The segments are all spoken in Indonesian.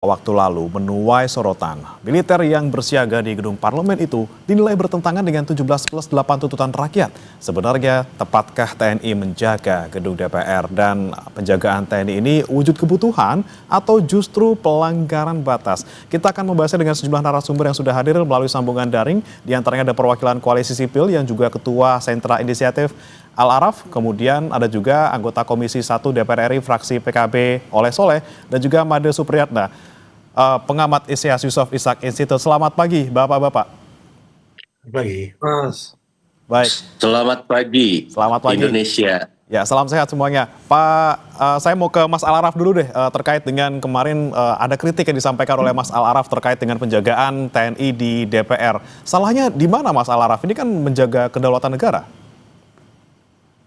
Waktu lalu menuai sorotan. Militer yang bersiaga di gedung parlemen itu dinilai bertentangan dengan 17+8 tuntutan rakyat. Sebenarnya, tepatkah TNI menjaga gedung DPR dan penjagaan TNI ini wujud kebutuhan atau justru pelanggaran batas? Kita akan membahasnya dengan sejumlah narasumber yang sudah hadir melalui sambungan daring. Di antaranya ada perwakilan Koalisi Sipil yang juga Ketua Sentra Inisiatif Al-Araf, kemudian ada juga anggota Komisi 1 DPR RI fraksi PKB Oleh Soleh, dan juga Made Supriyatna, pengamat ISIAS Yusof Ishak Institute. Selamat pagi, Bapak-Bapak. Pagi, Mas. Baik, Selamat pagi, selamat pagi. Indonesia. Ya, salam sehat semuanya. Pak, saya mau ke Mas Al-Araf dulu deh, terkait dengan kemarin ada kritik yang disampaikan oleh Mas Al-Araf terkait dengan penjagaan TNI di DPR. Salahnya di mana Mas Al-Araf? Ini kan menjaga kedaulatan negara.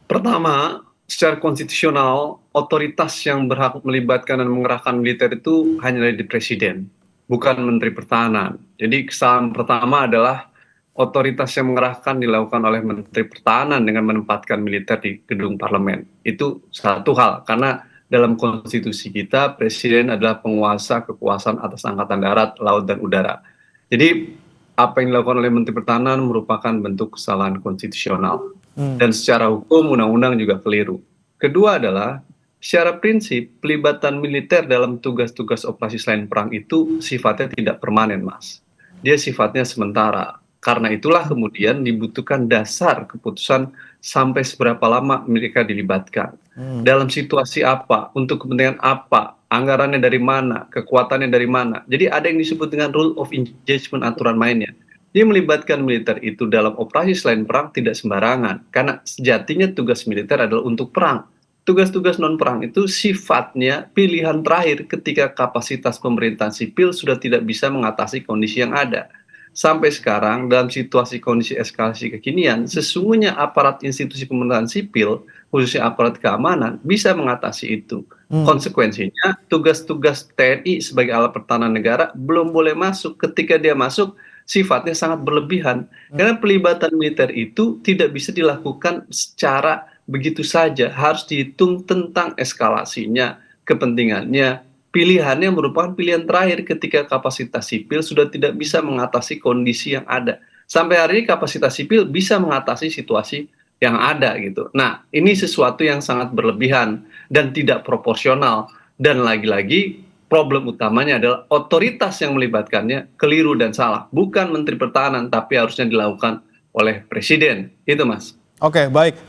Pertama, secara konstitusional, otoritas yang berhak melibatkan dan mengerahkan militer itu hanya dari presiden, bukan Menteri Pertahanan. Jadi kesalahan pertama adalah otoritas yang mengerahkan dilakukan oleh Menteri Pertahanan dengan menempatkan militer di gedung parlemen. Itu satu hal, karena dalam konstitusi kita, presiden adalah penguasa kekuasaan atas angkatan darat, laut, dan udara. Jadi apa yang dilakukan oleh Menteri Pertahanan merupakan bentuk kesalahan konstitusional. Dan secara hukum undang-undang juga keliru. Kedua adalah secara prinsip pelibatan militer dalam tugas-tugas operasi selain perang itu sifatnya tidak permanen, Mas. Dia sifatnya sementara. Karena itulah kemudian dibutuhkan dasar keputusan sampai seberapa lama mereka dilibatkan. Dalam situasi apa, untuk kepentingan apa, anggarannya dari mana, kekuatannya dari mana. Jadi ada yang disebut dengan rule of engagement, aturan mainnya. Dia melibatkan militer itu dalam operasi selain perang tidak sembarangan, karena sejatinya tugas militer adalah untuk perang. Tugas-tugas non-perang itu sifatnya pilihan terakhir ketika kapasitas pemerintahan sipil sudah tidak bisa mengatasi kondisi yang ada. Sampai sekarang dalam situasi kondisi eskalasi kekinian, sesungguhnya aparat institusi pemerintahan sipil, khususnya aparat keamanan, bisa mengatasi itu. Konsekuensinya, tugas-tugas TNI sebagai alat pertahanan negara belum boleh masuk. Ketika dia masuk, sifatnya sangat berlebihan. Karena pelibatan militer itu tidak bisa dilakukan secara begitu saja. Harus dihitung tentang eskalasinya, kepentingannya. Pilihannya merupakan pilihan terakhir ketika kapasitas sipil sudah tidak bisa mengatasi kondisi yang ada. Sampai hari ini kapasitas sipil bisa mengatasi situasi yang ada gitu. Nah, ini sesuatu yang sangat berlebihan dan tidak proporsional. Dan lagi-lagi problem utamanya adalah otoritas yang melibatkannya keliru dan salah. Bukan Menteri Pertahanan, tapi harusnya dilakukan oleh Presiden. Itu, Mas. Oke, baik.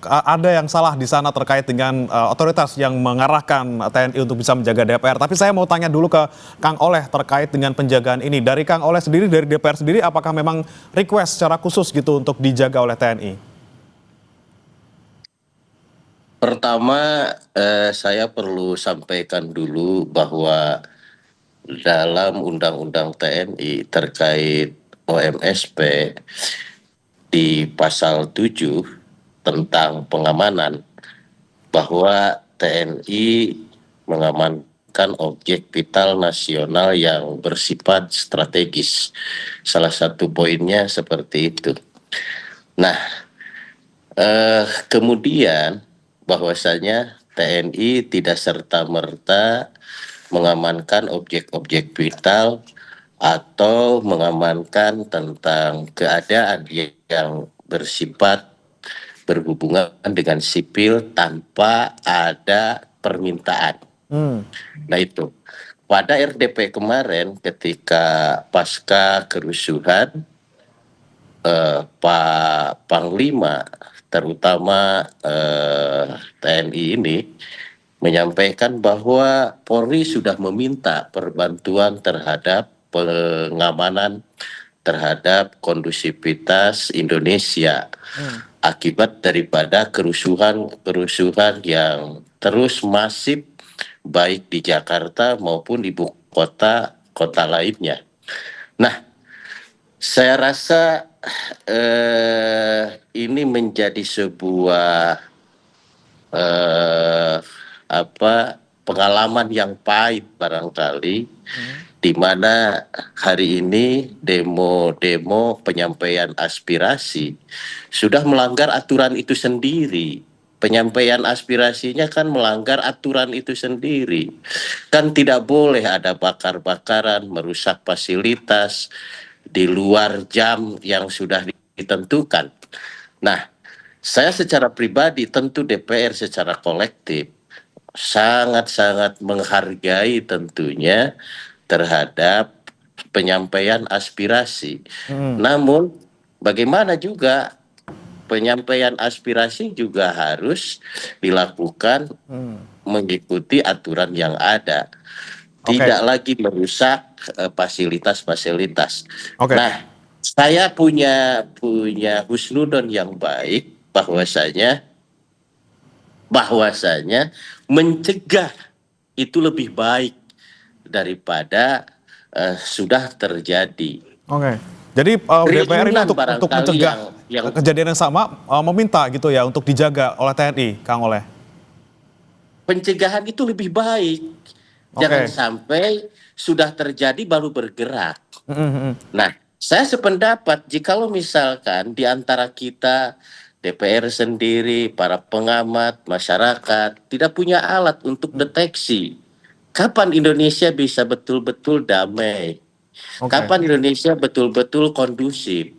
Ada yang salah di sana terkait dengan otoritas yang mengarahkan TNI untuk bisa menjaga DPR. Tapi saya mau tanya dulu ke Kang Oleh terkait dengan penjagaan ini. Dari Kang Oleh sendiri, dari DPR sendiri, apakah memang request secara khusus gitu untuk dijaga oleh TNI? Pertama, saya perlu sampaikan dulu bahwa dalam Undang-Undang TNI terkait OMSP di pasal 7 tentang pengamanan, bahwa TNI mengamankan objek vital nasional yang bersifat strategis. Salah satu poinnya seperti itu. Nah, kemudian bahwasanya TNI tidak serta-merta mengamankan objek-objek vital atau mengamankan tentang keadaan yang bersifat berhubungan dengan sipil tanpa ada permintaan. Nah itu, pada RDP kemarin ketika pasca kerusuhan, Pak Panglima terutama TNI ini menyampaikan bahwa Polri sudah meminta perbantuan terhadap pengamanan terhadap kondusivitas Indonesia akibat daripada kerusuhan yang terus masif baik di Jakarta maupun ibu kota lainnya. Nah, saya rasa ini menjadi sebuah pengalaman yang pahit barangkali, di mana hari ini demo penyampaian aspirasi sudah melanggar aturan itu sendiri. penyampaian aspirasinya kan melanggar aturan itu sendiri. Kan tidak boleh ada bakar-bakaran, merusak fasilitas di luar jam yang sudah ditentukan. Nah, saya secara pribadi, tentu DPR secara kolektif sangat-sangat menghargai tentunya terhadap penyampaian aspirasi. Namun bagaimana juga penyampaian aspirasi juga harus dilakukan mengikuti aturan yang ada. Tidak lagi merusak fasilitas-fasilitas. Oke. Nah, saya punya husnudon yang baik bahwasanya mencegah itu lebih baik daripada sudah terjadi. Oke. Jadi DPR ini Keinginan untuk barangkali mencegah yang kejadian yang sama meminta gitu ya untuk dijaga oleh TNI, Kang Oleh. pencegahan itu lebih baik. Jangan sampai sudah terjadi baru bergerak. Nah, saya sependapat jikalau misalkan di antara kita DPR sendiri, para pengamat, masyarakat tidak punya alat untuk deteksi kapan Indonesia bisa betul-betul damai, kapan Indonesia betul-betul kondusif.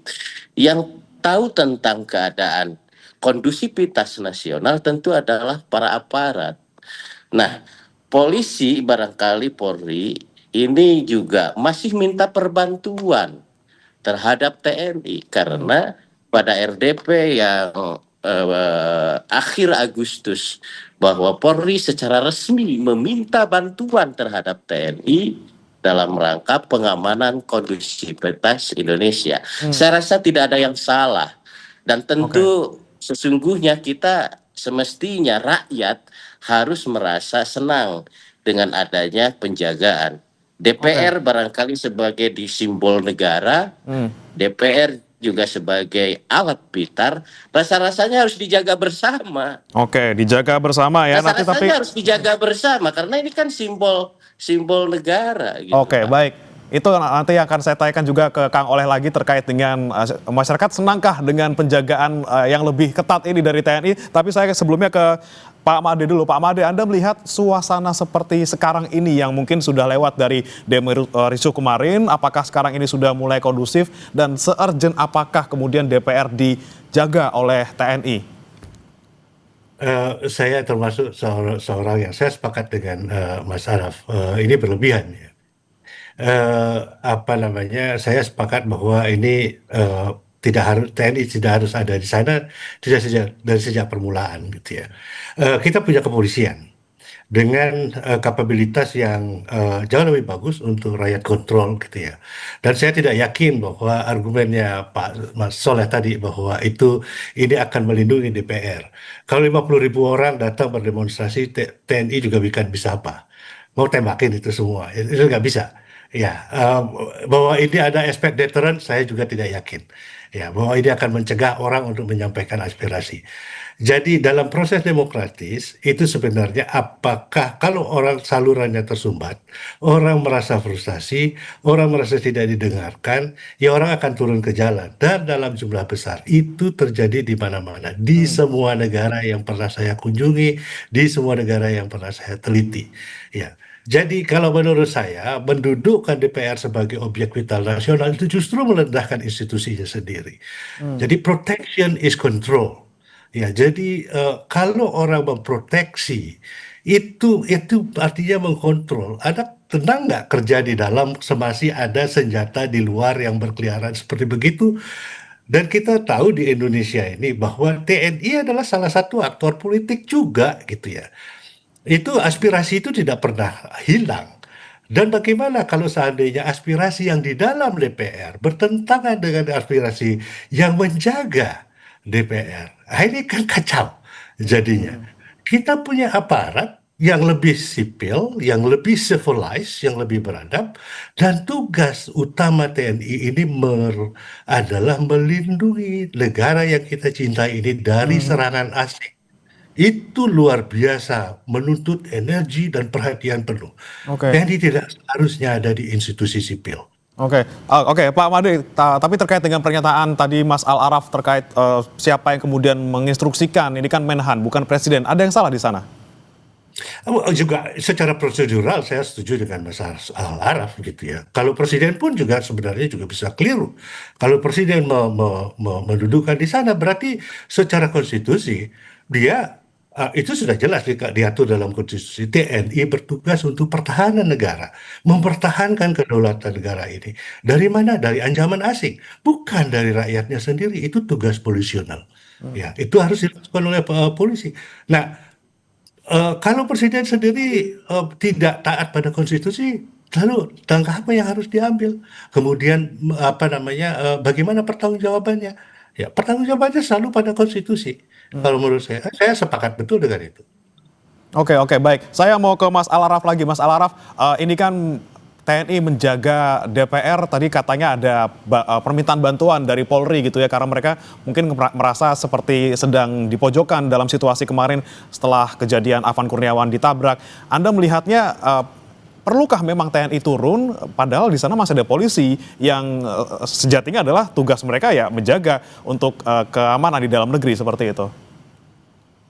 Yang tahu tentang keadaan kondusivitas nasional tentu adalah para aparat. Nah, polisi barangkali Polri ini juga masih minta perbantuan terhadap TNI karena pada RDP yang akhir Agustus bahwa Polri secara resmi meminta bantuan terhadap TNI dalam rangka pengamanan kondusivitas Indonesia. Saya rasa tidak ada yang salah dan tentu sesungguhnya kita semestinya rakyat harus merasa senang dengan adanya penjagaan. DPR barangkali sebagai simbol negara, DPR juga sebagai alat vital, rasa-rasanya harus dijaga bersama. Oke, dijaga bersama ya. Rasa-rasanya harus dijaga bersama karena ini kan simbol negara. Gitu, Oke, baik. Itu nanti akan saya tanyakan juga ke Kang Oleh lagi terkait dengan masyarakat senangkah dengan penjagaan yang lebih ketat ini dari TNI. Tapi saya sebelumnya ke Pak Made dulu. Pak Made, Anda melihat suasana seperti sekarang ini yang mungkin sudah lewat dari demo ricuh kemarin, apakah sekarang ini sudah mulai kondusif dan se-urgent apakah kemudian DPR dijaga oleh TNI? Saya termasuk seorang yang saya sepakat dengan Mas Araf. Ini berlebihan ya. Saya sepakat bahwa ini tidak harus TNI tidak harus ada di sana dari sejak permulaan gitu ya. Kita punya kepolisian dengan kapabilitas yang jauh lebih bagus untuk rakyat kontrol gitu ya. Dan saya tidak yakin bahwa argumennya Pak Mas Soleh tadi bahwa ini akan melindungi DPR. Kalau 50.000 orang datang berdemonstrasi, TNI juga bisa apa? Mau tembakin itu semua, itu nggak bisa. Ya, bahwa ini ada aspek deterrent, saya juga tidak yakin. Ya, bahwa ini akan mencegah orang untuk menyampaikan aspirasi. Jadi dalam proses demokratis itu sebenarnya apakah kalau orang salurannya tersumbat, orang merasa frustasi, orang merasa tidak didengarkan, ya orang akan turun ke jalan. Dan dalam jumlah besar itu terjadi di mana-mana, di semua negara yang pernah saya kunjungi, di semua negara yang pernah saya teliti. Ya. Jadi kalau menurut saya mendudukkan DPR sebagai objek vital nasional itu justru merendahkan institusinya sendiri. Jadi protection is control. Ya, jadi kalau orang memproteksi itu artinya mengkontrol. Ada tenang nggak kerja di dalam semasih ada senjata di luar yang berkeliaran seperti begitu. Dan kita tahu di Indonesia ini bahwa TNI adalah salah satu aktor politik juga gitu ya. Itu aspirasi itu tidak pernah hilang. Dan bagaimana kalau seandainya aspirasi yang di dalam DPR bertentangan dengan aspirasi yang menjaga DPR? Ini kan kacau jadinya. Kita punya aparat yang lebih sipil, yang lebih civilized, yang lebih beradab, dan tugas utama TNI ini adalah melindungi negara yang kita cintai ini dari serangan asing. Itu luar biasa, menuntut energi dan perhatian penuh. TNI tidak seharusnya ada di institusi sipil. Oke, Pak Made, tapi terkait dengan pernyataan tadi Mas Al-Araf terkait siapa yang kemudian menginstruksikan, ini kan Menhan, bukan Presiden. Ada yang salah di sana? Juga secara prosedural saya setuju dengan Mas Al-Araf gitu ya. Kalau presiden pun juga sebenarnya juga bisa keliru. Kalau presiden mendudukan di sana berarti secara konstitusi dia itu sudah jelas diatur dalam konstitusi. TNI bertugas untuk pertahanan negara, mempertahankan kedaulatan negara ini. Dari mana? Dari ancaman asing, bukan dari rakyatnya sendiri. Itu tugas polisional. Ya, itu harus dilakukan oleh polisi. Nah, kalau presiden sendiri tidak taat pada konstitusi, lalu langkah apa yang harus diambil? Kemudian apa namanya? Bagaimana pertanggungjawabannya? Ya, pertanggungjawabannya selalu pada konstitusi. Kalau menurut saya sepakat betul dengan itu. Oke, baik. Saya mau ke Mas Al-Araf lagi. Mas Al-Araf, ini kan TNI menjaga DPR, tadi katanya ada permintaan bantuan dari Polri gitu ya, karena mereka mungkin merasa seperti sedang dipojokkan dalam situasi kemarin setelah kejadian Afan Kurniawan ditabrak. Anda melihatnya perlukah memang TNI turun, padahal di sana masih ada polisi yang sejatinya adalah tugas mereka ya menjaga untuk keamanan di dalam negeri seperti itu?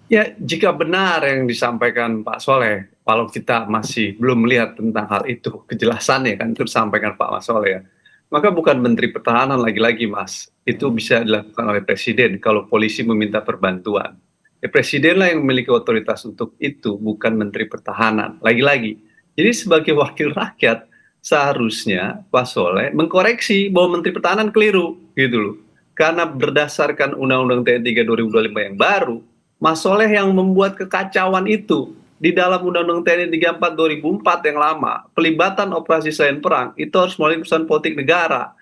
Ya, jika benar yang disampaikan Pak Soleh, kalau kita masih belum melihat tentang hal itu, kejelasannya kan itu disampaikan Pak Mas Soleh ya, maka bukan Menteri Pertahanan lagi-lagi Mas, itu bisa dilakukan oleh Presiden kalau polisi meminta perbantuan. Ya, Presiden lah yang memiliki otoritas untuk itu, bukan Menteri Pertahanan. Lagi-lagi, jadi sebagai wakil rakyat, seharusnya Pak Soleh mengkoreksi bahwa Menteri Pertahanan keliru, gitu loh. Karena berdasarkan Undang-Undang TNI 3 2025 yang baru, Mas Soleh yang membuat kekacauan itu di dalam Undang-Undang TNI 34 2004 yang lama, pelibatan operasi selain perang itu harus melalui keputusan politik negara.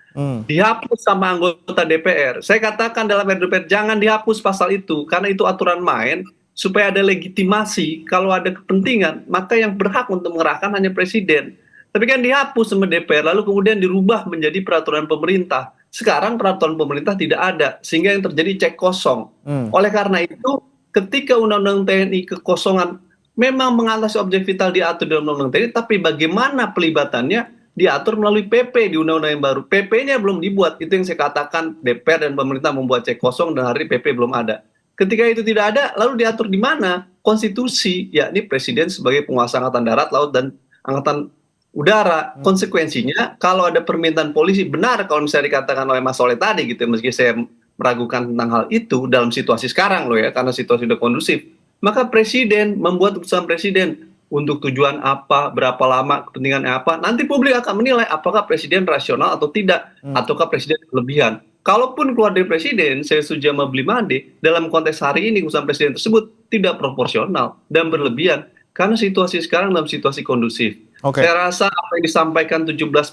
Dihapus sama anggota DPR. Saya katakan dalam RDPR jangan dihapus pasal itu karena itu aturan main supaya ada legitimasi. Kalau ada kepentingan maka yang berhak untuk mengerahkan hanya presiden. Tapi kan dihapus sama DPR lalu kemudian dirubah menjadi peraturan pemerintah. Sekarang peraturan pemerintah tidak ada sehingga yang terjadi cek kosong. Oleh karena itu ketika Undang-Undang TNI kekosongan memang mengatasi objek vital diatur dalam Undang-Undang TNI, tapi bagaimana pelibatannya diatur melalui PP di Undang-Undang yang baru. PP-nya belum dibuat, itu yang saya katakan DPR dan pemerintah membuat cek kosong dan hari PP belum ada. Ketika itu tidak ada, lalu diatur di mana? Konstitusi, yakni Presiden sebagai penguasa Angkatan Darat, Laut, dan Angkatan Udara. Konsekuensinya, kalau ada permintaan polisi, benar kalau misalnya dikatakan oleh Mas Soleh tadi, gitu, meski saya meragukan tentang hal itu dalam situasi sekarang loh ya, karena situasi sudah kondusif, maka presiden membuat keputusan presiden untuk tujuan apa, berapa lama, kepentingan apa, nanti publik akan menilai apakah presiden rasional atau tidak, ataukah presiden berlebihan. Kalaupun keluar dari presiden, saya setuju sama Bli Made, dalam konteks hari ini keputusan presiden tersebut tidak proporsional dan berlebihan, karena situasi sekarang dalam situasi kondusif. Saya rasa apa yang disampaikan 17+8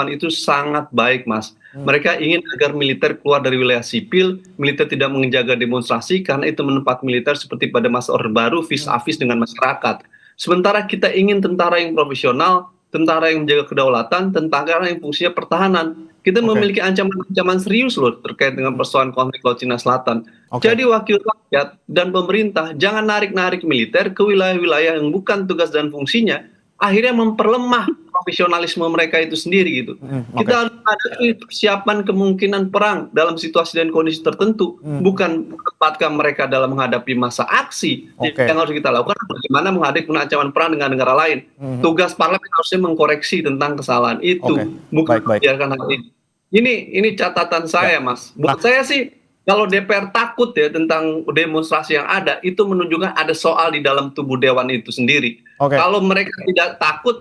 itu sangat baik, Mas. Mereka ingin agar militer keluar dari wilayah sipil, militer tidak menjaga demonstrasi karena itu menempat militer seperti pada masa Orde Baru vis-a-vis dengan masyarakat. Sementara kita ingin tentara yang profesional, tentara yang menjaga kedaulatan, tentara yang fungsinya pertahanan. Kita memiliki ancaman-ancaman serius loh terkait dengan persoalan konflik Laut Cina Selatan. Jadi wakil rakyat dan pemerintah jangan narik-narik militer ke wilayah-wilayah yang bukan tugas dan fungsinya, akhirnya memperlemah profesionalisme mereka itu sendiri gitu. Kita harus menghadapi persiapan kemungkinan perang dalam situasi dan kondisi tertentu, bukan menempatkan mereka dalam menghadapi masa aksi. Yang harus kita lakukan bagaimana menghadapi ancaman perang dengan negara lain. Tugas parlemen harusnya mengkoreksi tentang kesalahan itu, bukan membiarkan hal ini. Ini catatan saya, Mas. Buat saya sih, kalau DPR takut ya tentang demonstrasi yang ada, itu menunjukkan ada soal di dalam tubuh Dewan itu sendiri. Kalau mereka tidak takut,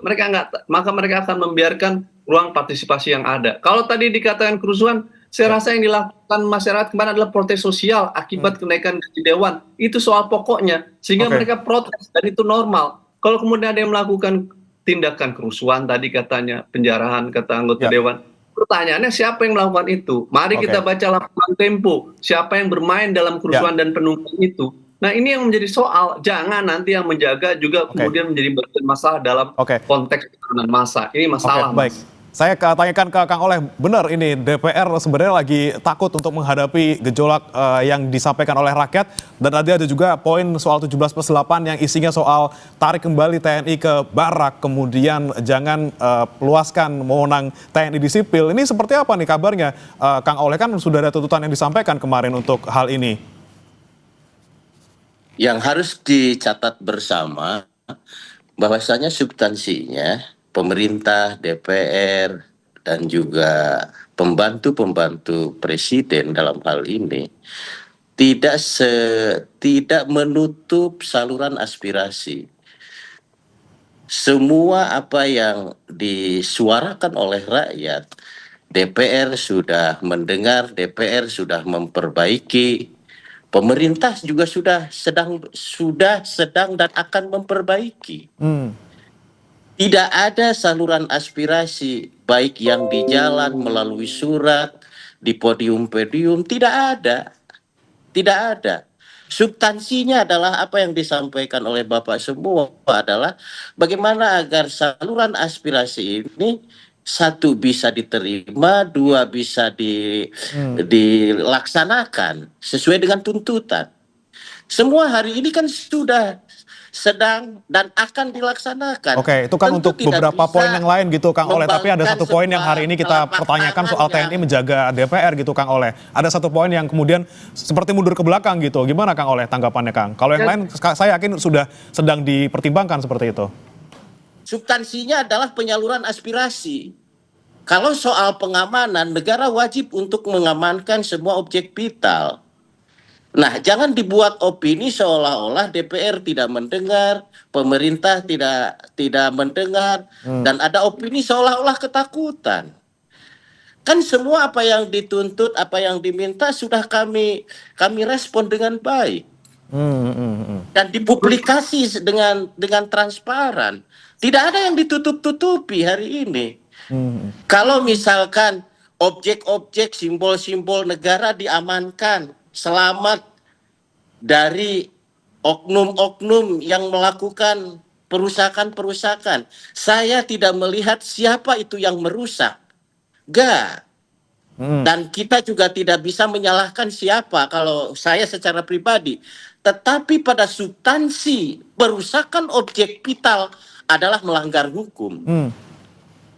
maka mereka akan membiarkan ruang partisipasi yang ada. Kalau tadi dikatakan kerusuhan, saya rasa yang dilakukan masyarakat kemarin adalah protes sosial akibat kenaikan gaji Dewan. Itu soal pokoknya, sehingga mereka protes dan itu normal. Kalau kemudian ada yang melakukan tindakan kerusuhan, tadi katanya penjarahan, kata anggota Dewan. Pertanyaannya siapa yang melakukan itu? Mari kita baca laporan Tempo. Siapa yang bermain dalam kerusuhan dan penunggang itu? Nah ini yang menjadi soal. Jangan nanti yang menjaga juga kemudian menjadi bagian masalah dalam konteks tekanan massa. Ini masalah. Baik. Saya tanyakan ke Kang Oleh, benar ini DPR sebenarnya lagi takut untuk menghadapi gejolak yang disampaikan oleh rakyat, dan tadi ada juga poin soal 17+8 yang isinya soal tarik kembali TNI ke barak, kemudian jangan luaskan wewenang TNI di sipil. Ini seperti apa nih kabarnya, Kang Oleh? Kan sudah ada tuntutan yang disampaikan kemarin untuk hal ini. Yang harus dicatat bersama bahwasanya substansinya pemerintah, DPR, dan juga pembantu-pembantu presiden dalam hal ini tidak menutup saluran aspirasi. Semua apa yang disuarakan oleh rakyat, DPR sudah mendengar, DPR sudah memperbaiki, pemerintah juga sudah sedang dan akan memperbaiki. Tidak ada saluran aspirasi, baik yang di jalan, melalui surat, di podium-podium, tidak ada. Tidak ada. Substansinya adalah apa yang disampaikan oleh Bapak semua adalah bagaimana agar saluran aspirasi ini, satu bisa diterima, dua bisa dilaksanakan sesuai dengan tuntutan. Semua hari ini kan sudah sedang dan akan dilaksanakan. Oke, itu kan Tentu untuk tidak beberapa bisa poin yang lain gitu, Kang Oleh. Tapi ada satu poin yang hari ini kita telapak pertanyakan soal tangan TNI menjaga DPR gitu, Kang Oleh. Ada satu poin yang kemudian seperti mundur ke belakang gitu. Gimana, Kang Oleh, tanggapannya, Kang? Kalau yang lain, saya yakin sudah sedang dipertimbangkan seperti itu. Substansinya adalah penyaluran aspirasi. Kalau soal pengamanan, negara wajib untuk mengamankan semua objek vital. Nah, jangan dibuat opini seolah-olah DPR tidak mendengar, pemerintah tidak mendengar, dan ada opini seolah-olah ketakutan. Kan semua apa yang dituntut, apa yang diminta sudah kami respon dengan baik. Dan dipublikasi dengan transparan. Tidak ada yang ditutup-tutupi hari ini. Kalau misalkan objek-objek, simbol-simbol negara diamankan, selamat dari oknum-oknum yang melakukan perusakan-perusakan. Saya tidak melihat siapa itu yang merusak. Enggak. Dan kita juga tidak bisa menyalahkan siapa kalau saya secara pribadi. Tetapi pada substansi perusakan objek vital adalah melanggar hukum.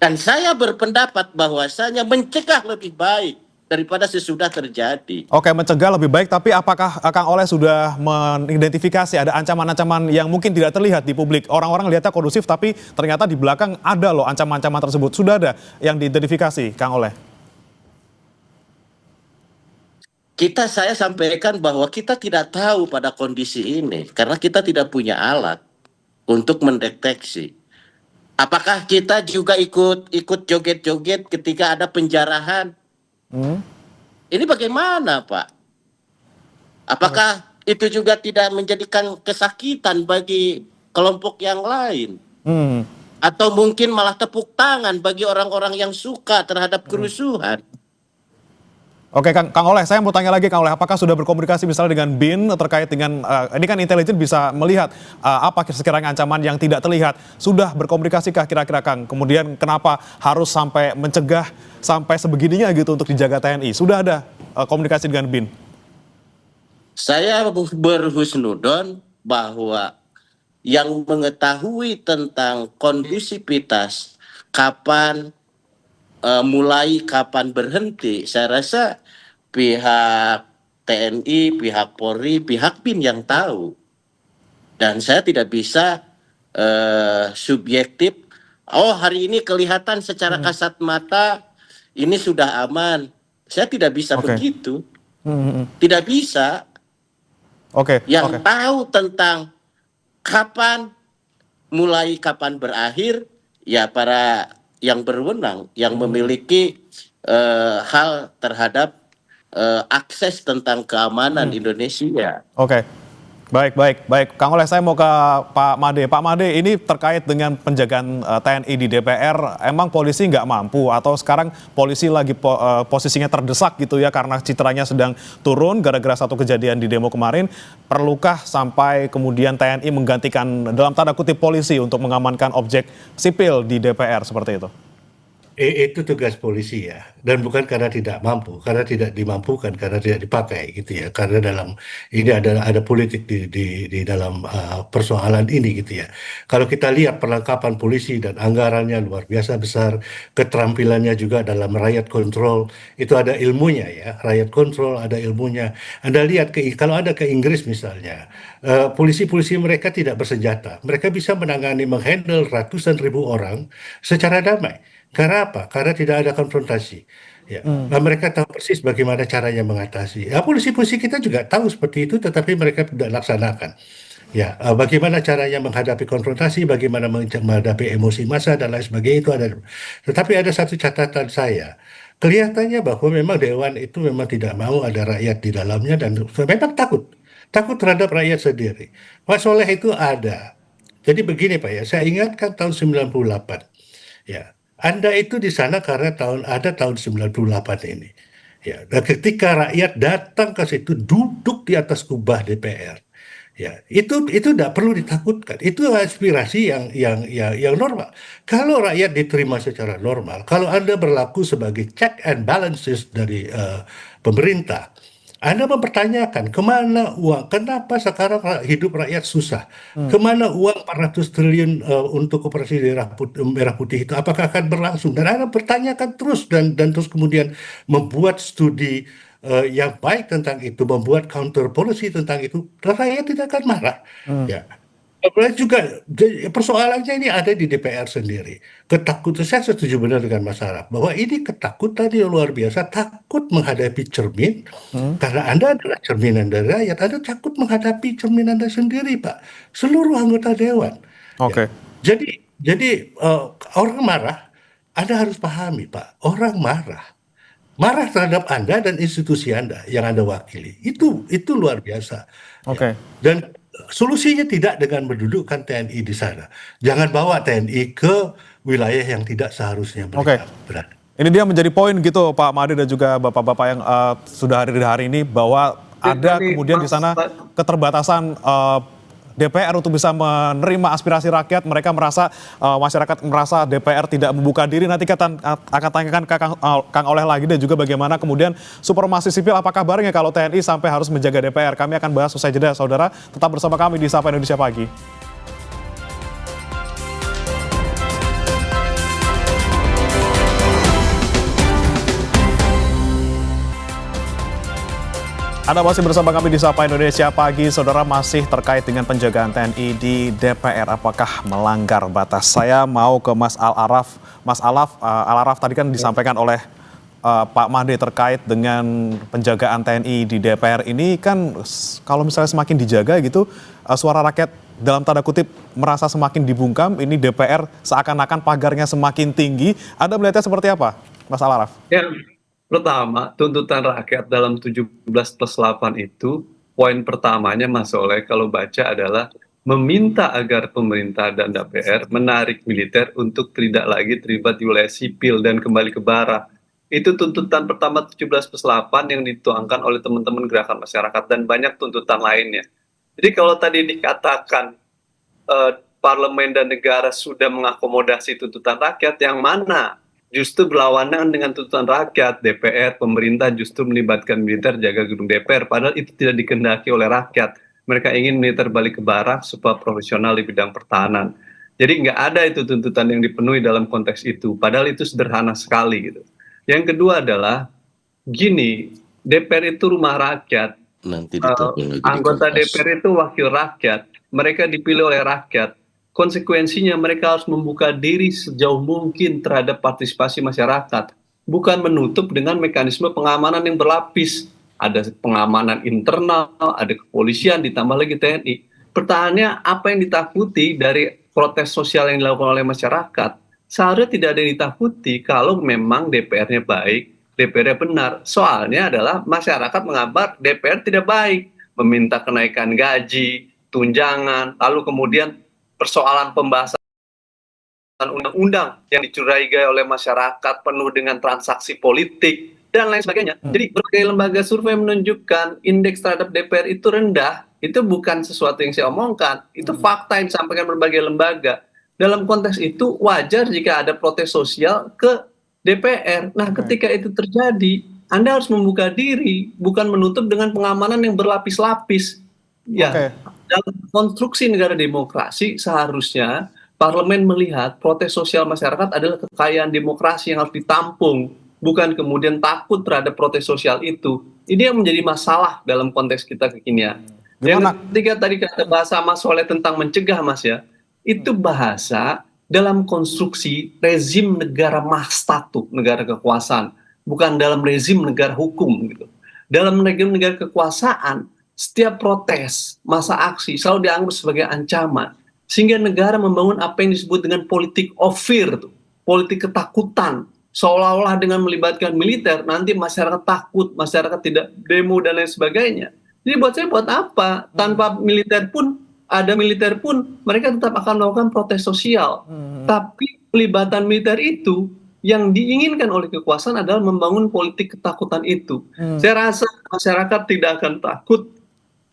Dan saya berpendapat bahwasanya mencegah lebih baik daripada sesudah terjadi. Oke, mencegah lebih baik, tapi apakah Kang Oleh sudah mengidentifikasi ada ancaman-ancaman yang mungkin tidak terlihat di publik? Orang-orang lihatnya kondusif, tapi ternyata di belakang ada loh ancaman-ancaman tersebut. Sudah ada yang diidentifikasi, Kang Oleh? Saya sampaikan bahwa kita tidak tahu pada kondisi ini, karena kita tidak punya alat untuk mendeteksi. Apakah kita juga ikut joget-joget ketika ada penjarahan? Ini bagaimana, Pak? Apakah itu juga tidak menjadikan kesakitan bagi kelompok yang lain? Atau mungkin malah tepuk tangan bagi orang-orang yang suka terhadap kerusuhan? Oke, Kang Oleh, saya mau tanya lagi, Kang Oleh, apakah sudah berkomunikasi misalnya dengan BIN terkait dengan, ini kan intelijen bisa melihat apa sekiranya ancaman yang tidak terlihat. Sudah berkomunikasikah kira-kira, Kang? Kemudian kenapa harus sampai mencegah sampai sebegininya gitu untuk dijaga TNI? Sudah ada komunikasi dengan BIN? Saya berhusnudon bahwa yang mengetahui tentang kondusivitas, kapan mulai, kapan berhenti, saya rasa pihak TNI, pihak Polri, pihak BIN yang tahu. Dan saya tidak bisa subjektif, oh hari ini kelihatan secara kasat mata, ini sudah aman. Saya tidak bisa begitu. Tidak bisa. Yang tahu tentang kapan mulai, kapan berakhir, ya para yang berwenang, yang memiliki hal terhadap akses tentang keamanan Indonesia. Baik. Kang Oleh, saya mau ke Pak Made. Pak Made, ini terkait dengan penjagaan TNI di DPR, emang polisi nggak mampu atau sekarang polisi lagi posisinya terdesak gitu ya karena citranya sedang turun gara-gara satu kejadian di demo kemarin, perlukah sampai kemudian TNI menggantikan dalam tanda kutip polisi untuk mengamankan objek sipil di DPR seperti itu? Itu tugas polisi ya, dan bukan karena tidak mampu, karena tidak dimampukan, karena tidak dipakai gitu ya. Karena dalam ini ada politik di dalam persoalan ini gitu ya. Kalau kita lihat perlengkapan polisi dan anggarannya luar biasa besar, keterampilannya juga dalam riot control itu ada ilmunya ya. Riot control ada ilmunya. Anda lihat kalau ada ke Inggris misalnya, polisi-polisi mereka tidak bersenjata, mereka bisa menghandle ratusan ribu orang secara damai. Karena apa? Karena tidak ada konfrontasi. Ya, nah, mereka tahu persis bagaimana caranya mengatasi. Ya, polisi-polisi kita juga tahu seperti itu, tetapi mereka tidak laksanakan. Ya, bagaimana caranya menghadapi konfrontasi, bagaimana menghadapi emosi massa dan lain sebagainya itu ada. Tetapi ada satu catatan saya. Kelihatannya bahwa memang Dewan itu memang tidak mau ada rakyat di dalamnya dan memang takut. Takut terhadap rakyat sendiri. Mas Soleh itu ada. Jadi begini Pak ya, saya ingatkan tahun 98. Ya, Anda itu di sana karena tahun 98 ini. Ya, dan ketika rakyat datang ke situ duduk di atas kubah DPR. Ya, itu tidak perlu ditakutkan. Itu aspirasi yang normal. Kalau rakyat diterima secara normal, kalau Anda berlaku sebagai check and balances dari pemerintah, Anda mempertanyakan kemana uang, kenapa sekarang hidup rakyat susah, kemana uang 400 triliun untuk operasi merah putih itu, apakah akan berlangsung? Dan Anda pertanyakan terus dan terus kemudian membuat studi yang baik tentang itu, membuat counter policy tentang itu, rakyat tidak akan marah. Ya. Apalagi juga persoalannya ini ada di DPR sendiri. Ketakutan, saya setuju benar dengan Mas Araf bahwa ini ketakutan yang luar biasa, takut menghadapi cermin karena Anda adalah cerminan dari rakyat. Anda takut menghadapi cermin Anda sendiri, Pak. Seluruh anggota dewan. Oke. Ya. Jadi orang marah, Anda harus pahami, Pak. Orang marah terhadap Anda dan institusi Anda yang Anda wakili. Itu luar biasa. Oke. Dan solusinya tidak dengan mendudukkan TNI di sana. Jangan bawa TNI ke wilayah yang tidak seharusnya mereka berada. Ini dia menjadi poin gitu Pak Made dan juga bapak-bapak yang sudah hadir di hari ini bahwa ada kemudian di sana keterbatasan DPR untuk bisa menerima aspirasi rakyat. Mereka merasa masyarakat merasa DPR tidak membuka diri. Nanti kita akan tanyakan ke Kang Oleh lagi dan juga bagaimana kemudian supremasi sipil apa kabarnya kalau TNI sampai harus menjaga DPR. Kami akan bahas usai jeda, saudara. Tetap bersama kami di Sapa Indonesia Pagi. Anda masih bersama kami di Sapa Indonesia Pagi. Saudara, masih terkait dengan penjagaan TNI di DPR. Apakah melanggar batas? Saya mau ke Mas Al-Araf. Mas Al-Araf tadi kan disampaikan oleh Pak Made terkait dengan penjagaan TNI di DPR ini kan kalau misalnya semakin dijaga gitu, suara rakyat dalam tanda kutip merasa semakin dibungkam. Ini DPR seakan-akan pagarnya semakin tinggi. Anda melihatnya seperti apa, Mas Al-Araf? Ya, pertama, tuntutan rakyat dalam 17+8 itu, poin pertamanya Mas Soleh kalau baca adalah meminta agar pemerintah dan DPR menarik militer untuk tidak lagi terlibat di wilayah sipil dan kembali ke bara. Itu tuntutan pertama 17+8 yang dituangkan oleh teman-teman gerakan masyarakat dan banyak tuntutan lainnya. Jadi kalau tadi dikatakan parlemen dan negara sudah mengakomodasi tuntutan rakyat, yang mana justru berlawanan dengan tuntutan rakyat. DPR, pemerintah justru melibatkan militer jaga gedung DPR, padahal itu tidak dikehendaki oleh rakyat. Mereka ingin militer balik ke barak supaya profesional di bidang pertahanan. Jadi nggak ada itu tuntutan yang dipenuhi dalam konteks itu, padahal itu sederhana sekali gitu. Yang kedua adalah gini, DPR itu rumah rakyat. Anggota DPR itu wakil rakyat, mereka dipilih oleh rakyat. Konsekuensinya mereka harus membuka diri sejauh mungkin terhadap partisipasi masyarakat. Bukan menutup dengan mekanisme pengamanan yang berlapis. Ada pengamanan internal, ada kepolisian, ditambah lagi TNI. Pertanyaannya, apa yang ditakuti dari protes sosial yang dilakukan oleh masyarakat? Seharusnya tidak ada yang ditakuti kalau memang DPR-nya baik, DPR-nya benar. Soalnya adalah masyarakat mengabar DPR tidak baik. Meminta kenaikan gaji, tunjangan, lalu kemudian persoalan pembahasan undang-undang yang dicurigai oleh masyarakat penuh dengan transaksi politik dan lain sebagainya. Jadi berbagai lembaga survei menunjukkan indeks terhadap DPR itu rendah. Itu bukan sesuatu yang saya omongkan, itu fakta yang disampaikan berbagai lembaga. Dalam konteks itu wajar jika ada protes sosial ke DPR. Nah, ketika itu terjadi, Anda harus membuka diri, bukan menutup dengan pengamanan yang berlapis-lapis. Ya, Oke. dalam konstruksi negara demokrasi seharusnya parlemen melihat protes sosial masyarakat adalah kekayaan demokrasi yang harus ditampung, bukan kemudian takut terhadap protes sosial itu. Ini yang menjadi masalah dalam konteks kita kekinian. Yang Gimana? ketiga tadi kata bahasa Mas Soleh tentang mencegah, Mas, ya, itu bahasa dalam konstruksi rezim negara mahstatu, negara kekuasaan, bukan dalam rezim negara hukum gitu. Dalam rezim negara kekuasaan, setiap protes, masa aksi selalu dianggap sebagai ancaman, sehingga negara membangun apa yang disebut dengan politik of fear, tuh, politik ketakutan, seolah-olah dengan melibatkan militer nanti masyarakat takut, masyarakat tidak demo dan lain sebagainya. Jadi buat saya buat apa? Tanpa militer pun ada militer pun mereka tetap akan melakukan protes sosial. Tapi pelibatan militer itu yang diinginkan oleh kekuasaan adalah membangun politik ketakutan itu. Saya rasa masyarakat tidak akan takut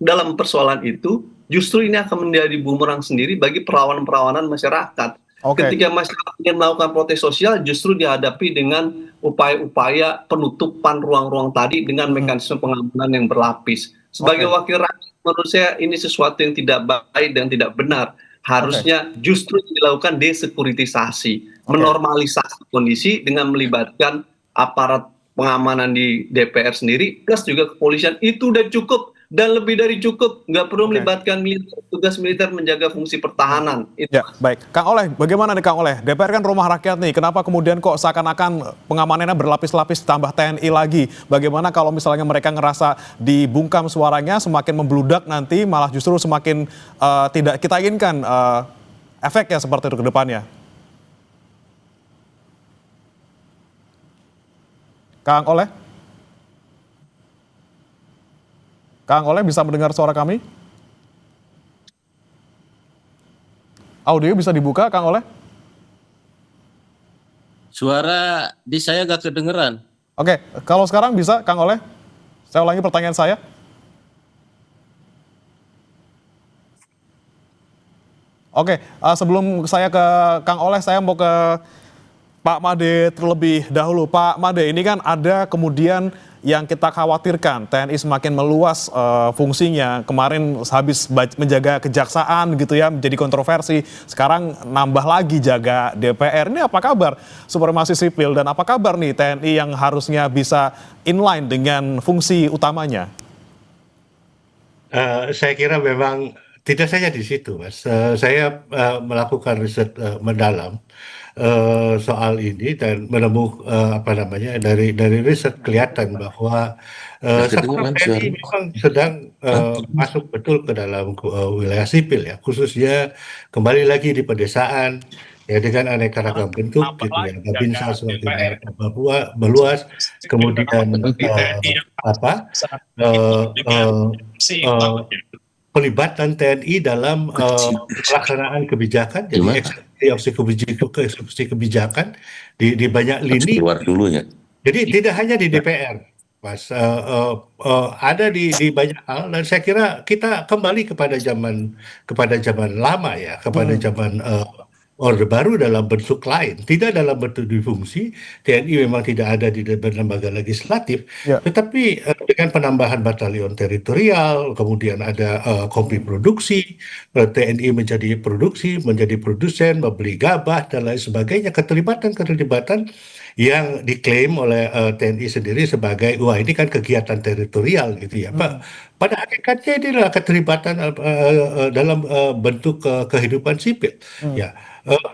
dalam persoalan itu. Justru ini akan menjadi bumerang sendiri bagi perlawanan-perlawanan masyarakat. Oke. Ketika masyarakat ingin melakukan protes sosial, justru dihadapi dengan upaya-upaya penutupan ruang-ruang tadi dengan mekanisme pengamanan yang berlapis. Sebagai Oke. wakil rakyat, menurut saya ini sesuatu yang tidak baik dan tidak benar. Harusnya justru dilakukan desekuritisasi, menormalisasi kondisi dengan melibatkan aparat pengamanan di DPR sendiri, plus juga kepolisian. Itu udah cukup dan lebih dari cukup. Nggak perlu melibatkan militer, tugas militer menjaga fungsi pertahanan. Itu. Ya, baik. Kang Oleh, bagaimana nih Kang Oleh? DPR kan rumah rakyat nih, kenapa kemudian kok seakan-akan pengamanannya berlapis-lapis tambah TNI lagi? Bagaimana kalau misalnya mereka ngerasa dibungkam suaranya, semakin membludak nanti, malah justru semakin tidak kita inginkan efeknya seperti itu ke depannya? Kang Oleh? Kang Oleh bisa mendengar suara kami? Audio bisa dibuka, Kang Oleh? Suara di saya gak kedengeran. Oke, kalau sekarang bisa, Kang Oleh? Saya ulangi pertanyaan saya. Oke, sebelum saya ke Kang Oleh, saya mau ke Pak Made terlebih dahulu. Pak Made, ini kan ada kemudian yang kita khawatirkan, TNI semakin meluas fungsinya. Kemarin habis menjaga kejaksaan gitu ya, menjadi kontroversi. Sekarang nambah lagi jaga DPR. Ini apa kabar supremasi sipil dan apa kabar nih TNI yang harusnya bisa inline dengan fungsi utamanya? Saya kira memang tidak saja di situ, Mas. Saya melakukan riset mendalam soal ini dan menemukan apa namanya dari riset kelihatan bahwa Satuan TNI memang sedang masuk betul ke dalam wilayah sipil ya, khususnya kembali lagi di pedesaan ya dengan aneka ragam bentuk gitu ya, Babinsa semakin meluas, kemudian apa pelibatan TNI dalam pelaksanaan kebijakan, jadi eksekusi kebijakan di banyak lini. Keluar dulu ya. Jadi tidak hanya di DPR, Mas, ada di banyak hal, dan saya kira kita kembali kepada zaman lama ya, kepada zaman Orde Baru dalam bentuk lain, tidak dalam bentuk difungsi. TNI memang tidak ada di lembaga legislatif, tetapi dengan penambahan batalion teritorial, kemudian ada kompi produksi, TNI menjadi produksi, menjadi produsen, membeli gabah dan lain sebagainya, keterlibatan yang diklaim oleh TNI sendiri sebagai wah ini kan kegiatan teritorial gitu ya. Pada hakikatnya ini adalah keterlibatan dalam bentuk kehidupan sipil. Ya,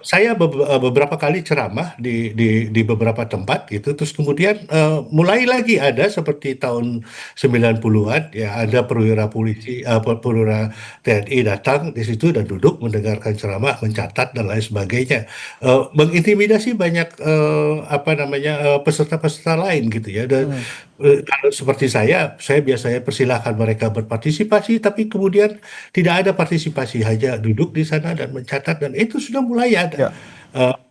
saya beberapa kali ceramah di beberapa tempat gitu, terus kemudian mulai lagi ada seperti tahun 90-an ya, ada perwira polisi, perwira TNI datang di situ dan duduk mendengarkan ceramah, mencatat dan lain sebagainya, mengintimidasi banyak peserta-peserta lain gitu ya. Dan kalau seperti saya biasanya persilahkan mereka berpartisipasi, tapi kemudian tidak ada partisipasi, hanya duduk di sana dan mencatat, dan itu sudah mulai ada.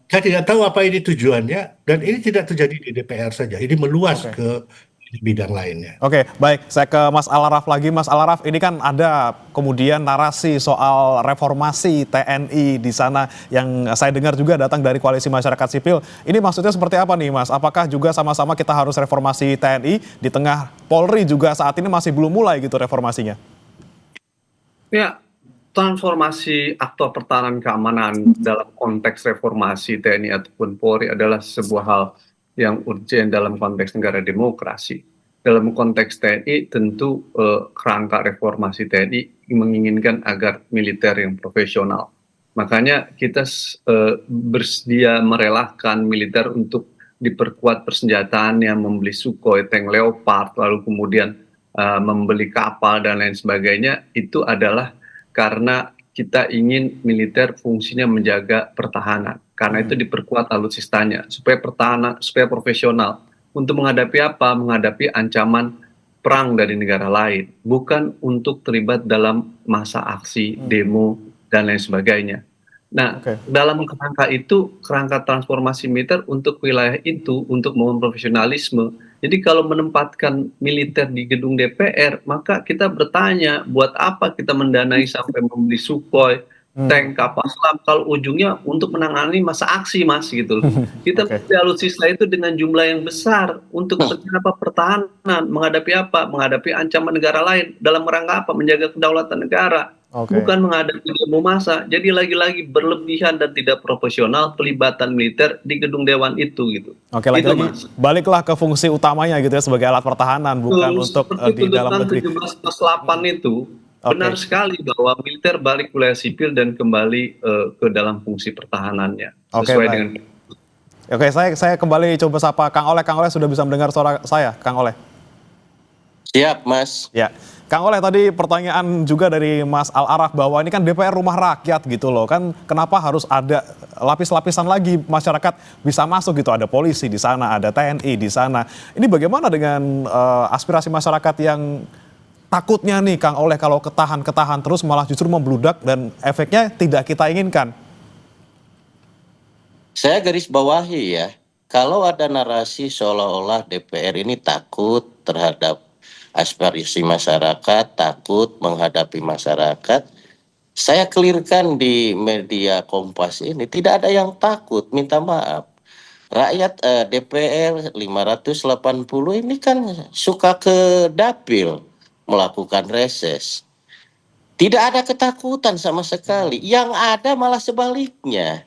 Saya tidak tahu apa ini tujuannya, dan ini tidak terjadi di DPR saja, ini meluas ke bidang lainnya. Oke, baik. Saya ke Mas Al-Araf lagi. Mas Al-Araf, ini kan ada kemudian narasi soal reformasi TNI di sana yang saya dengar juga datang dari Koalisi Masyarakat Sipil. Ini maksudnya seperti apa nih, Mas? Apakah juga sama-sama kita harus reformasi TNI di tengah Polri juga saat ini masih belum mulai gitu reformasinya? Ya, transformasi aktor pertahanan keamanan dalam konteks reformasi TNI ataupun Polri adalah sebuah hal yang urgent dalam konteks negara demokrasi. Dalam konteks TNI tentu kerangka reformasi TNI menginginkan agar militer yang profesional. Makanya kita bersedia merelakan militer untuk diperkuat persenjataannya, membeli Sukhoi, tank Leopard, lalu kemudian membeli kapal dan lain sebagainya. Itu adalah karena kita ingin militer fungsinya menjaga pertahanan. Karena itu diperkuat alutsistanya supaya pertahanan, supaya profesional. Untuk menghadapi apa? Menghadapi ancaman perang dari negara lain, bukan untuk terlibat dalam masa aksi, demo dan lain sebagainya. Nah, dalam kerangka itu, kerangka transformasi militer untuk wilayah itu, untuk membangun profesionalisme. Jadi kalau menempatkan militer di gedung DPR, maka kita bertanya, buat apa kita mendanai sampai membeli Sukhoi, tank, kapal selam, kalau ujungnya untuk menangani masa aksi, Mas, gitu. Kita membeli alutsista itu dengan jumlah yang besar untuk apa? Pertahanan, menghadapi apa? Menghadapi ancaman negara lain, dalam rangka apa? Menjaga kedaulatan negara. Bukan menghadapi demo massa. Jadi lagi-lagi berlebihan dan tidak profesional pelibatan militer di gedung dewan itu gitu. Oke, lagi-lagi baliklah ke fungsi utamanya gitu ya sebagai alat pertahanan, bukan untuk di dalam negeri. 17+8 itu benar sekali bahwa militer balik wilayah sipil dan kembali ke dalam fungsi pertahanannya sesuai dengan. Oke, saya kembali coba sapa Kang Oleh. Kang Oleh sudah bisa mendengar suara saya, Kang Oleh? Siap, Mas. Ya, Kang Oleh, tadi pertanyaan juga dari Mas Al-Araf bahwa ini kan DPR rumah rakyat gitu loh. Kan kenapa harus ada lapis-lapisan lagi masyarakat bisa masuk gitu. Ada polisi di sana, ada TNI di sana. Ini bagaimana dengan aspirasi masyarakat yang takutnya nih Kang Oleh kalau ketahan terus malah justru membludak dan efeknya tidak kita inginkan? Saya garis bawahi ya, kalau ada narasi seolah-olah DPR ini takut terhadap aspirasi masyarakat, takut menghadapi masyarakat. Saya clearkan di media Kompas ini, tidak ada yang takut, minta maaf. Rakyat DPR 580 ini kan suka ke dapil melakukan reses. Tidak ada ketakutan sama sekali, yang ada malah sebaliknya.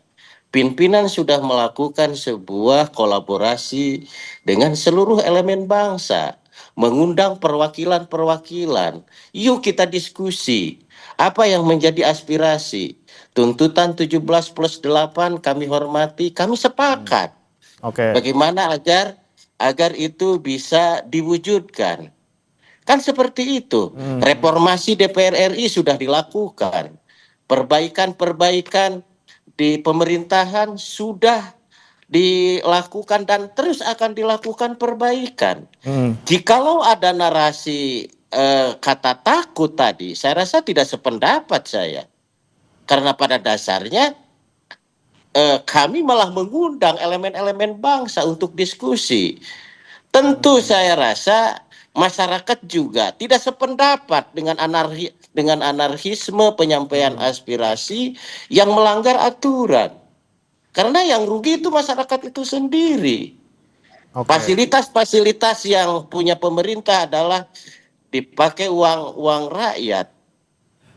Pimpinan sudah melakukan sebuah kolaborasi dengan seluruh elemen bangsa. Mengundang perwakilan-perwakilan. Yuk kita diskusi. Apa yang menjadi aspirasi? Tuntutan 17+8 kami hormati, kami sepakat. Bagaimana agar itu bisa diwujudkan. Kan seperti itu. Reformasi DPR RI sudah dilakukan. Perbaikan-perbaikan di pemerintahan sudah dilakukan dan terus akan dilakukan perbaikan. Jikalau ada narasi kata takut tadi, saya rasa tidak sependapat saya. Karena pada dasarnya kami malah mengundang elemen-elemen bangsa untuk diskusi. Tentu saya rasa masyarakat juga tidak sependapat dengan anarkisme penyampaian aspirasi yang melanggar aturan. Karena yang rugi itu masyarakat itu sendiri. Fasilitas-fasilitas yang punya pemerintah adalah dipakai uang rakyat.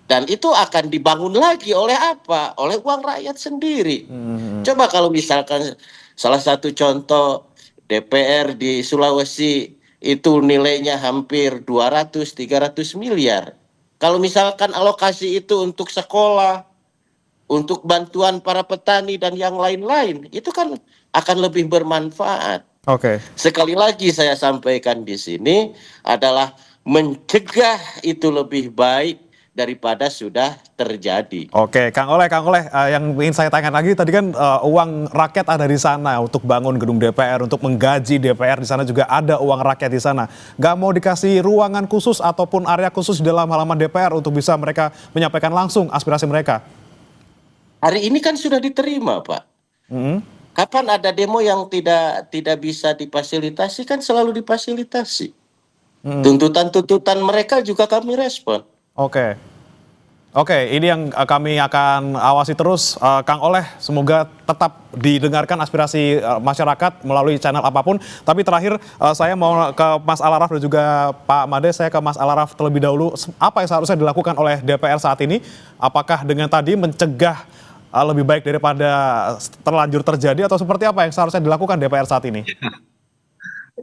Dan itu akan dibangun lagi oleh apa? Oleh uang rakyat sendiri. Coba kalau misalkan salah satu contoh DPR di Sulawesi itu nilainya hampir 200-300 miliar. Kalau misalkan alokasi itu untuk sekolah, untuk bantuan para petani dan yang lain-lain, itu kan akan lebih bermanfaat. Sekali lagi saya sampaikan di sini adalah mencegah itu lebih baik daripada sudah terjadi. Kang Oleh, yang ingin saya tanya lagi tadi kan uang rakyat ada di sana untuk bangun gedung DPR, untuk menggaji DPR di sana juga ada uang rakyat di sana. Gak mau dikasih ruangan khusus ataupun area khusus di dalam halaman DPR untuk bisa mereka menyampaikan langsung aspirasi mereka? Hari ini kan sudah diterima, Pak. Kapan ada demo yang tidak bisa difasilitasi? Kan selalu difasilitasi. Tuntutan-tuntutan mereka juga kami respon. Oke. Oke, ini yang kami akan awasi terus, Kang Oleh. Semoga tetap didengarkan aspirasi masyarakat melalui channel apapun. Tapi terakhir, saya mau ke Mas Alaraf dan juga Pak Made. Saya ke Mas Alaraf terlebih dahulu. Apa yang seharusnya dilakukan oleh DPR saat ini? Apakah dengan tadi mencegah lebih baik daripada terlanjur terjadi, atau seperti apa yang seharusnya dilakukan DPR saat ini?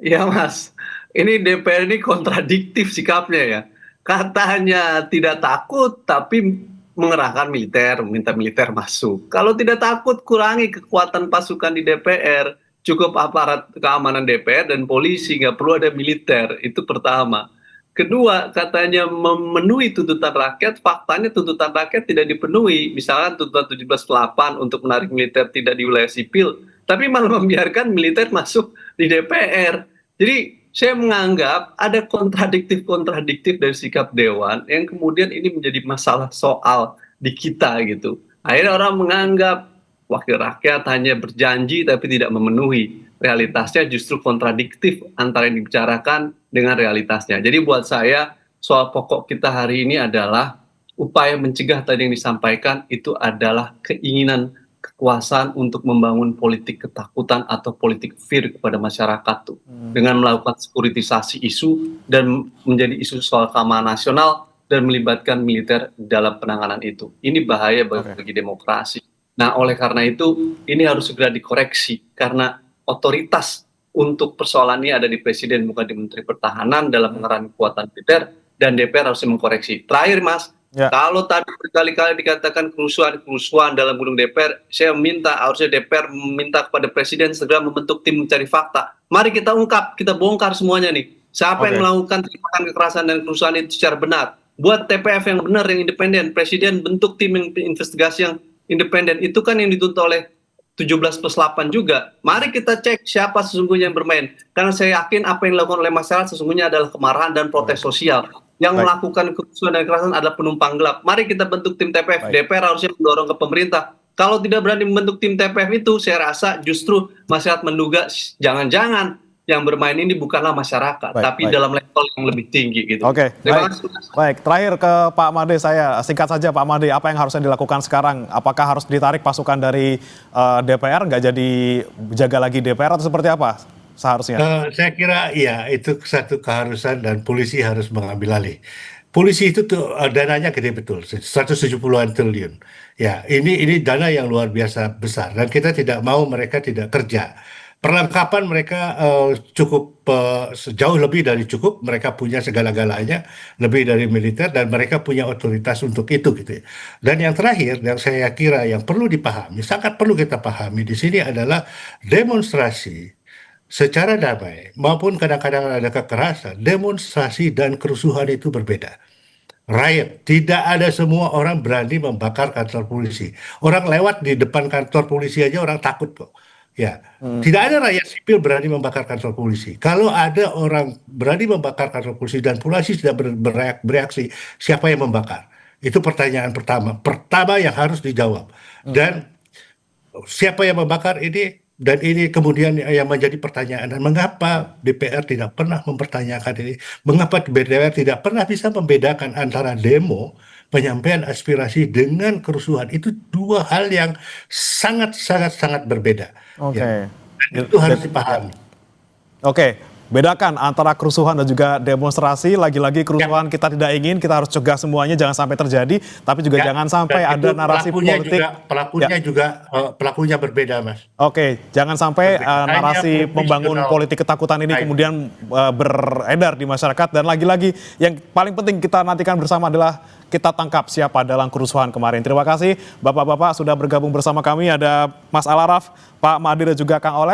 Ya Mas, ini DPR ini kontradiktif sikapnya ya. Katanya tidak takut, tapi mengerahkan militer, minta militer masuk. Kalau tidak takut, kurangi kekuatan pasukan di DPR. Cukup aparat keamanan DPR dan polisi, nggak perlu ada militer. Itu pertama. Kedua, katanya memenuhi tuntutan rakyat, faktanya tuntutan rakyat tidak dipenuhi. Misalnya tuntutan 17.8 untuk menarik militer tidak di wilayah sipil, tapi malah membiarkan militer masuk di DPR. Jadi saya menganggap ada kontradiktif dari sikap Dewan yang kemudian ini menjadi masalah soal di kita gitu. Akhirnya orang menganggap wakil rakyat hanya berjanji tapi tidak memenuhi. Realitasnya justru kontradiktif antara yang dibicarakan dengan realitasnya. Jadi buat saya soal pokok kita hari ini adalah upaya mencegah tadi yang disampaikan itu adalah keinginan kekuasaan untuk membangun politik ketakutan atau politik fear kepada masyarakat tuh dengan melakukan sekuritisasi isu dan menjadi isu soal keamanan nasional dan melibatkan militer dalam penanganan itu. Ini bahaya bagi demokrasi. Nah, oleh karena itu ini harus segera dikoreksi karena otoritas untuk persoalan ini ada di Presiden bukan di Menteri Pertahanan dalam mengerahkan kekuatan militer, dan DPR harus mengkoreksi. Terakhir Mas, kalau tadi berkali-kali dikatakan kerusuhan dalam gedung DPR, saya minta harusnya DPR meminta kepada Presiden segera membentuk tim mencari fakta. Mari kita ungkap, kita bongkar semuanya nih. Siapa yang melakukan tindakan kekerasan dan kerusuhan itu secara benar. Buat TPF yang benar, yang independen. Presiden bentuk tim yang investigasi yang independen. Itu kan yang dituntut oleh 17+8 juga. Mari kita cek siapa sesungguhnya yang bermain. Karena saya yakin apa yang dilakukan oleh masyarakat sesungguhnya adalah kemarahan dan protes sosial. Yang melakukan kerusuhan dan kekerasan adalah penumpang gelap. Mari kita bentuk tim TPF. DPR harusnya mendorong ke pemerintah. Kalau tidak berani membentuk tim TPF itu, saya rasa justru masyarakat menduga jangan-jangan yang bermain ini bukanlah masyarakat, tapi dalam level yang lebih tinggi gitu. Oke, baik. Terakhir ke Pak Made, saya singkat saja Pak Made, apa yang harusnya dilakukan sekarang? Apakah harus ditarik pasukan dari DPR, nggak jadi jaga lagi DPR atau seperti apa seharusnya? Saya kira iya, itu satu keharusan dan polisi harus mengambil alih. Polisi itu tuh dananya gede betul, 170-an triliun. Ya, ini dana yang luar biasa besar dan kita tidak mau mereka tidak kerja. Perlengkapan mereka cukup jauh lebih dari cukup. Mereka punya segala-galanya, lebih dari militer, dan mereka punya otoritas untuk itu gitu ya. Dan yang terakhir, yang saya kira yang perlu dipahami, sangat perlu kita pahami di sini adalah demonstrasi secara damai maupun kadang-kadang ada kekerasan. Demonstrasi dan kerusuhan itu berbeda. Riot, tidak ada semua orang berani membakar kantor polisi. Orang lewat di depan kantor polisi aja orang takut kok. Ya, tidak ada rakyat sipil berani membakar kantor polisi. Kalau ada orang berani membakar kantor polisi dan polisi tidak bereaksi, siapa yang membakar? Itu pertanyaan pertama. Pertama yang harus dijawab. Dan siapa yang membakar ini? Dan ini kemudian yang menjadi pertanyaan. Dan mengapa DPR tidak pernah mempertanyakan ini? Mengapa DPR tidak pernah bisa membedakan antara demo, penyampaian aspirasi dengan kerusuhan? Itu dua hal yang sangat berbeda. Ya. Dan itu harus dipahami. Oke, bedakan antara kerusuhan dan juga demonstrasi. Lagi-lagi kerusuhan kita tidak ingin, kita harus cegah semuanya, jangan sampai terjadi. Tapi juga jangan sampai ada narasi politik. Pelakunya berbeda, Mas. Oke, jangan sampai narasi membangun politik ketakutan ini kemudian beredar di masyarakat. Dan lagi-lagi yang paling penting kita nantikan bersama adalah kita tangkap siapa dalam kerusuhan kemarin. Terima kasih Bapak-Bapak sudah bergabung bersama kami. Ada Mas Alaraf, Pak Made dan juga Kang Oleh.